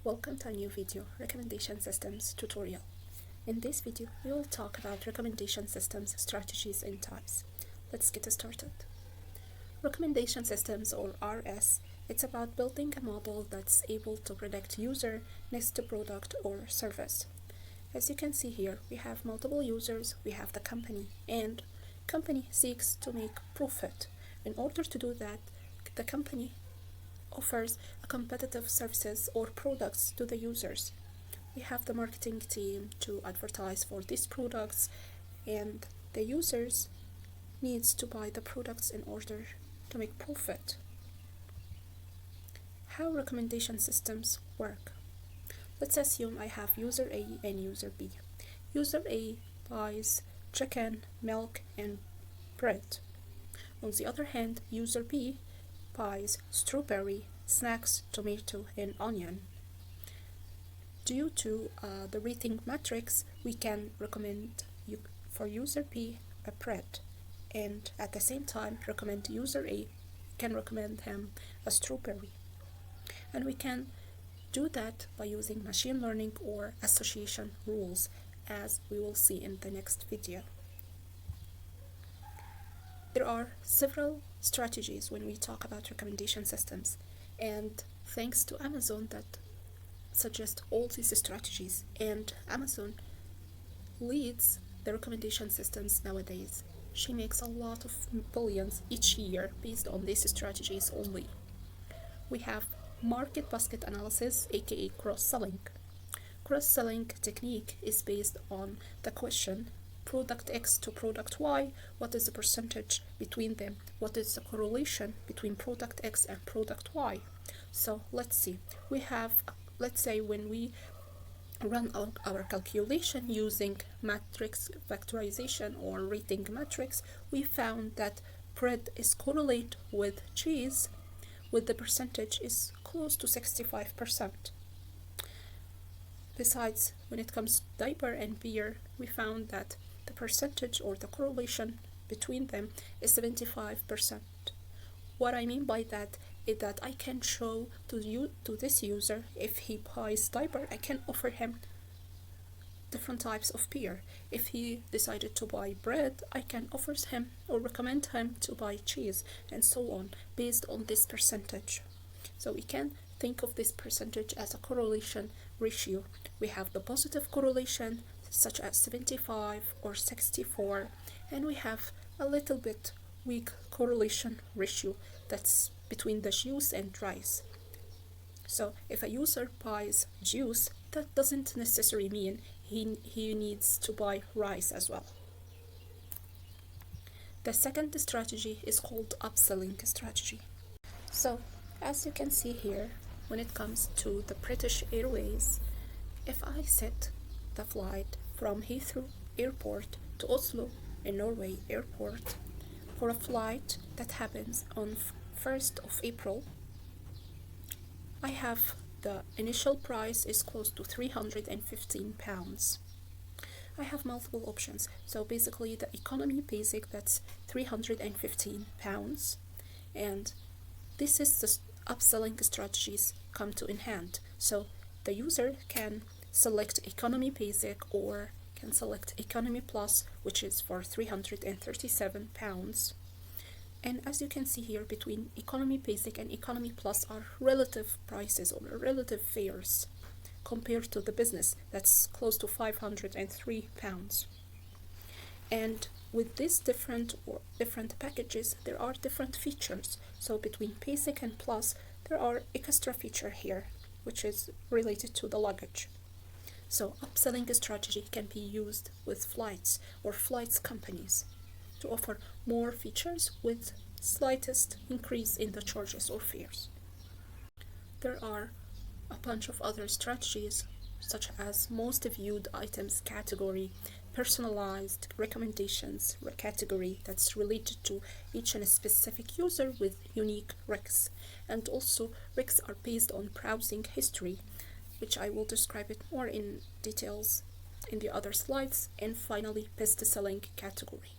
Welcome to a new video, Recommendation Systems tutorial. In this video, we will talk about recommendation systems, strategies, and types. Let's get started. Recommendation systems, or RS, it's about building a model that's able to predict user next to product or service. As you can see here, we have multiple users, we have the company, and company seeks to make profit. In order to do that, the company offers a competitive services or products to the users. We have the marketing team to advertise for these products, and the users needs to buy the products in order to make profit. How recommendation systems work? Let's assume I have user A and user B. User A buys chicken, milk, and bread. On the other hand, user B buys strawberry, snacks, tomato, and onion. Due to the rating matrix, we can recommend for user B a bread, and at the same time recommend user A, can recommend him a strawberry. And we can do that by using machine learning or association rules, as we will see in the next video. There are several strategies when we talk about recommendation systems, and thanks to Amazon that suggests all these strategies, and Amazon leads the recommendation systems nowadays. She makes a lot of billions each year based on these strategies only. We have market basket analysis, aka cross-selling. Cross-selling technique is based on the question product X to product Y, what is the percentage between them? What is the correlation between product X and product Y? So let's see. Let's say when we run our calculation using matrix factorization or rating matrix, we found that bread is correlate with cheese, with the percentage is close to 65%. Besides, when it comes to diaper and beer, we found that the percentage or the correlation between them is 75%. What I mean by that is that I can show to this user, if he buys diaper, I can offer him different types of beer. If he decided to buy bread, I can offer him or recommend him to buy cheese, and so on, based on this percentage. So we can think of this percentage as a correlation ratio. We have the positive correlation, such as 75 or 64, and we have a little bit weak correlation ratio that's between the juice and rice. So if a user buys juice, that doesn't necessarily mean he needs to buy rice as well. The second strategy is called upselling strategy. So as you can see here, when it comes to the British Airways, if I set the flight from Heathrow Airport to Oslo in Norway Airport for a flight that happens on 1st of April, I have the initial price is close to £315. I have multiple options. So basically the economy basic, that's £315, and this is the upselling strategies come to in hand. So the user can select economy basic or can select economy plus, which is for £337. And as you can see here, between economy basic and economy plus are relative prices or relative fares compared to the business, that's close to £503. And with these different packages, there are different features. So between basic and plus, there are extra feature here, which is related to the luggage. So upselling strategy can be used with flights or flights companies to offer more features with slightest increase in the charges or fares. There are a bunch of other strategies, such as most viewed items category, personalized recommendations category that's related to each and a specific user with unique recs. And also recs are based on browsing history, which I will describe it more in details in the other slides. And finally, best-selling category.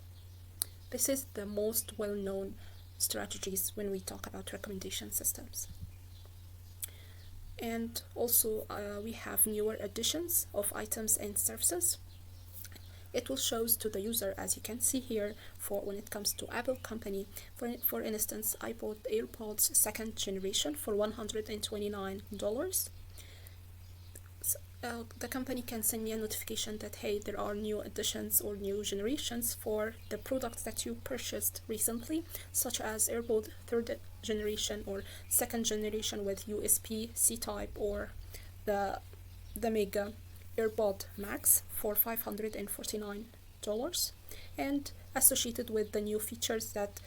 This is the most well-known strategies when we talk about recommendation systems. And also we have newer additions of items and services. It will show to the user, as you can see here, for when it comes to Apple company. For instance, I bought AirPods second generation for $129. The company can send me a notification that, hey, there are new additions or new generations for the products that you purchased recently, such as AirPod third generation or second generation with USB C type, or the Mega AirPod Max for $549, and associated with the new features that,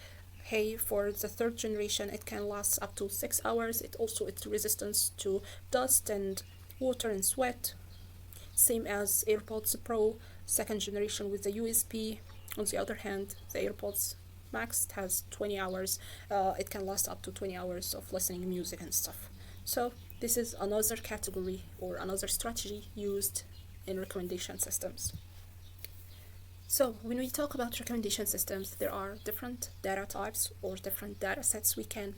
hey, for the third generation it can last up to 6 hours. It's resistance to dust and water and sweat, same as AirPods Pro second generation with the USB. On the other hand, the AirPods Max has 20 hours. It can last up to 20 hours of listening music and stuff. So this is another category or another strategy used in recommendation systems. So when we talk about recommendation systems, there are different data types or different data sets we can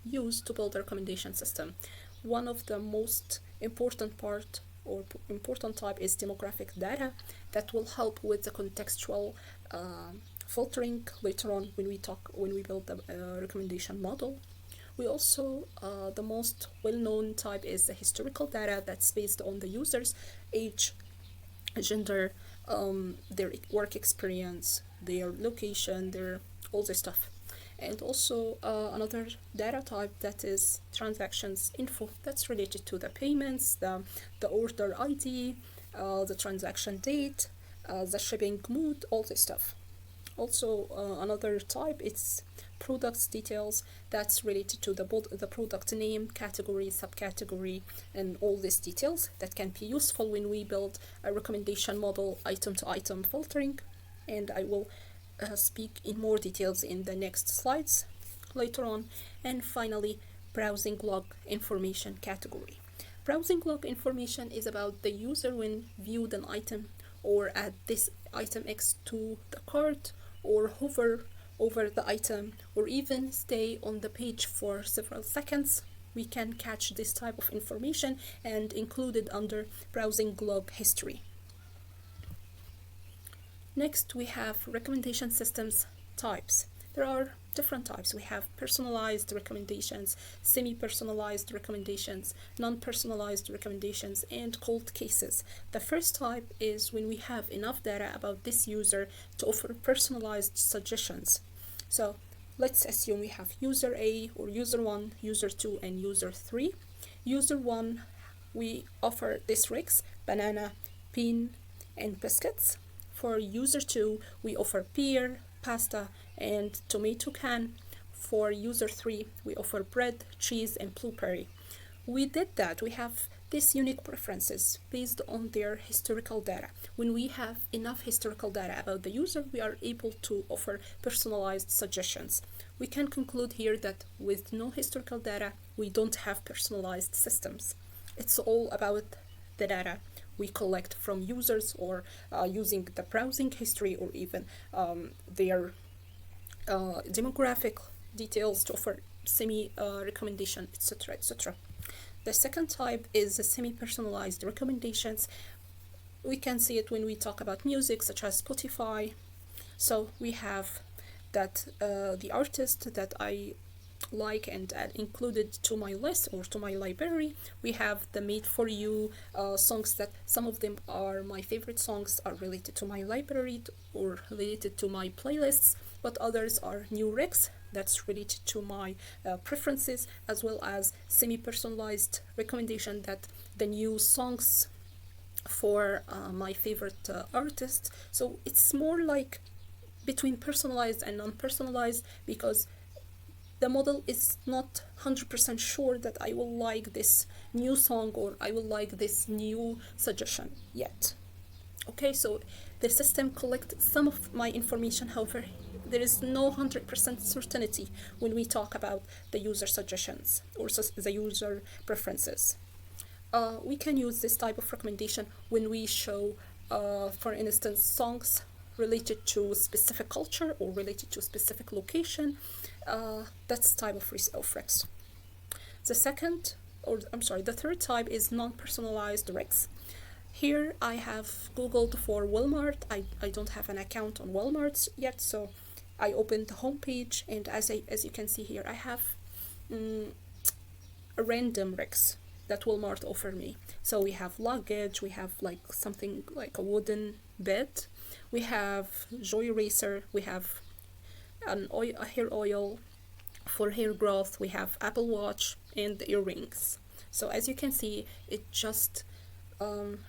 use to build a recommendation system. One of the most important part or important type is demographic data that will help with the contextual filtering later on when we build the recommendation model. We also, the most well-known type is the historical data that's based on the user's age, gender, their work experience, their location, their all this stuff. And also another data type that is transactions info that's related to the payments, the order ID, the transaction date, the shipping mode, all this stuff. Also another type, it's products details that's related to the product name, category, subcategory, and all these details that can be useful when we build a recommendation model, item to item filtering. And I will speak in more details in the next slides later on. And finally, browsing log information category. Browsing log information is about the user when viewed an item or add this item X to the cart, or hover over the item, or even stay on the page for several seconds. We can catch this type of information and include it under browsing log history. Next, we have recommendation systems types. There are different types. We have personalized recommendations, semi-personalized recommendations, non-personalized recommendations, and cold cases. The first type is when we have enough data about this user to offer personalized suggestions. So let's assume we have user A or user 1, user 2, and user 3. User 1, we offer this Rix, banana, bean, and biscuits. For user 2, we offer pear, pasta, and tomato can. For user 3, we offer bread, cheese, and blueberry. We did that. We have these unique preferences based on their historical data. When we have enough historical data about the user, we are able to offer personalized suggestions. We can conclude here that with no historical data, we don't have personalized systems. It's all about the data we collect from users, or using the browsing history, or even their demographic details to offer recommendation, etc., etc. The second type is the semi-personalized recommendations. We can see it when we talk about music, such as Spotify. So we have that the artist that I like and add included to my list or to my library. We have the made for you songs that some of them are my favorite songs, are related to my library or related to my playlists, but others are new Recs that's related to my preferences, as well as semi-personalized recommendation that the new songs for my favorite artists. So it's more like between personalized and non-personalized, because the model is not 100% sure that I will like this new song or I will like this new suggestion yet. Okay, so the system collects some of my information. However, there is no 100% certainty when we talk about the user suggestions or the user preferences. We can use this type of recommendation when we show, for instance, songs related to specific culture or related to specific location. That's type of Recs. The second or I'm sorry, the third type is non-personalized risks. Here I have Googled for Walmart. I don't have an account on Walmart yet, so I opened the homepage, and as you can see here, I have a random risks that Walmart offer me. So we have luggage, we have like something like a wooden bed, we have Joy Eraser, we have a hair oil for hair growth, we have Apple Watch and earrings. So as you can see, it just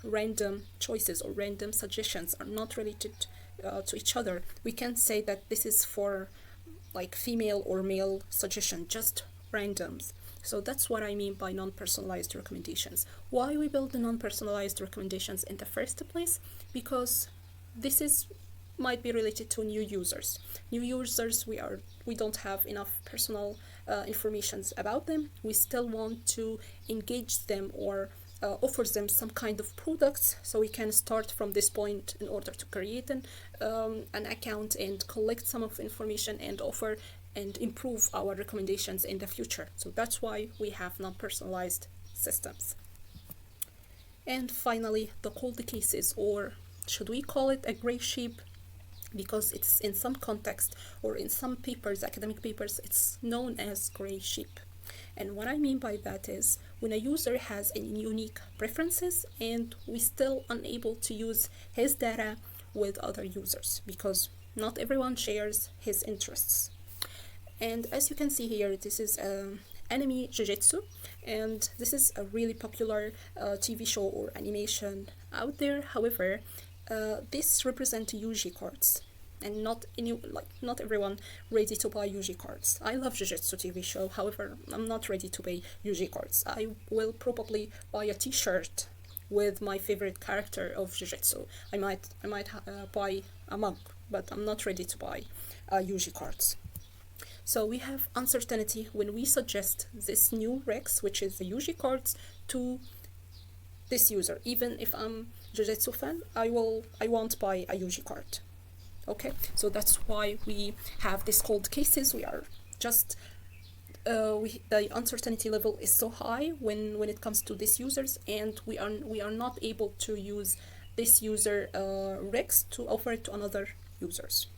random choices or random suggestions are not related to each other. We can't say that this is for like female or male suggestion, just randoms. So that's what I mean by non-personalized recommendations. Why we build the non-personalized recommendations in the first place? Because this is might be related to new users. New users, we don't have enough personal informations about them. We still want to engage them or offers them some kind of products, so we can start from this point in order to create an account and collect some of information and offer and improve our recommendations in the future. So that's why we have non-personalized systems. And finally, the cold cases, or should we call it a gray sheep, because it's in some context or in some papers, academic papers, it's known as gray sheep. And what I mean by that is when a user has any unique preferences and we still unable to use his data with other users because not everyone shares his interests. And as you can see here, this is anime jujitsu, and this is a really popular TV show or animation out there. However, this represents Yuji cards, and not everyone ready to buy Yuji cards. I love Jujutsu TV show, however, I'm not ready to buy Yuji cards. I will probably buy a T-shirt with my favorite character of Jujutsu. I might buy a mug, but I'm not ready to buy Yuji cards. So we have uncertainty when we suggest this new Rex, which is the Yuji cards, to this user. Even if I'm Jujutsu fan, I won't buy a Yuji card. Okay, so that's why we have these cold cases. We are just the uncertainty level is so high when it comes to these users, and we are not able to use this user Rex to offer it to another users.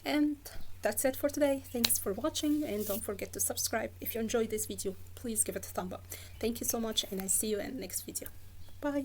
And that's it for today. Thanks for watching, and don't forget to subscribe. If you enjoyed this video, please give it a thumb up. Thank you so much, and I see you in the next video. Bye.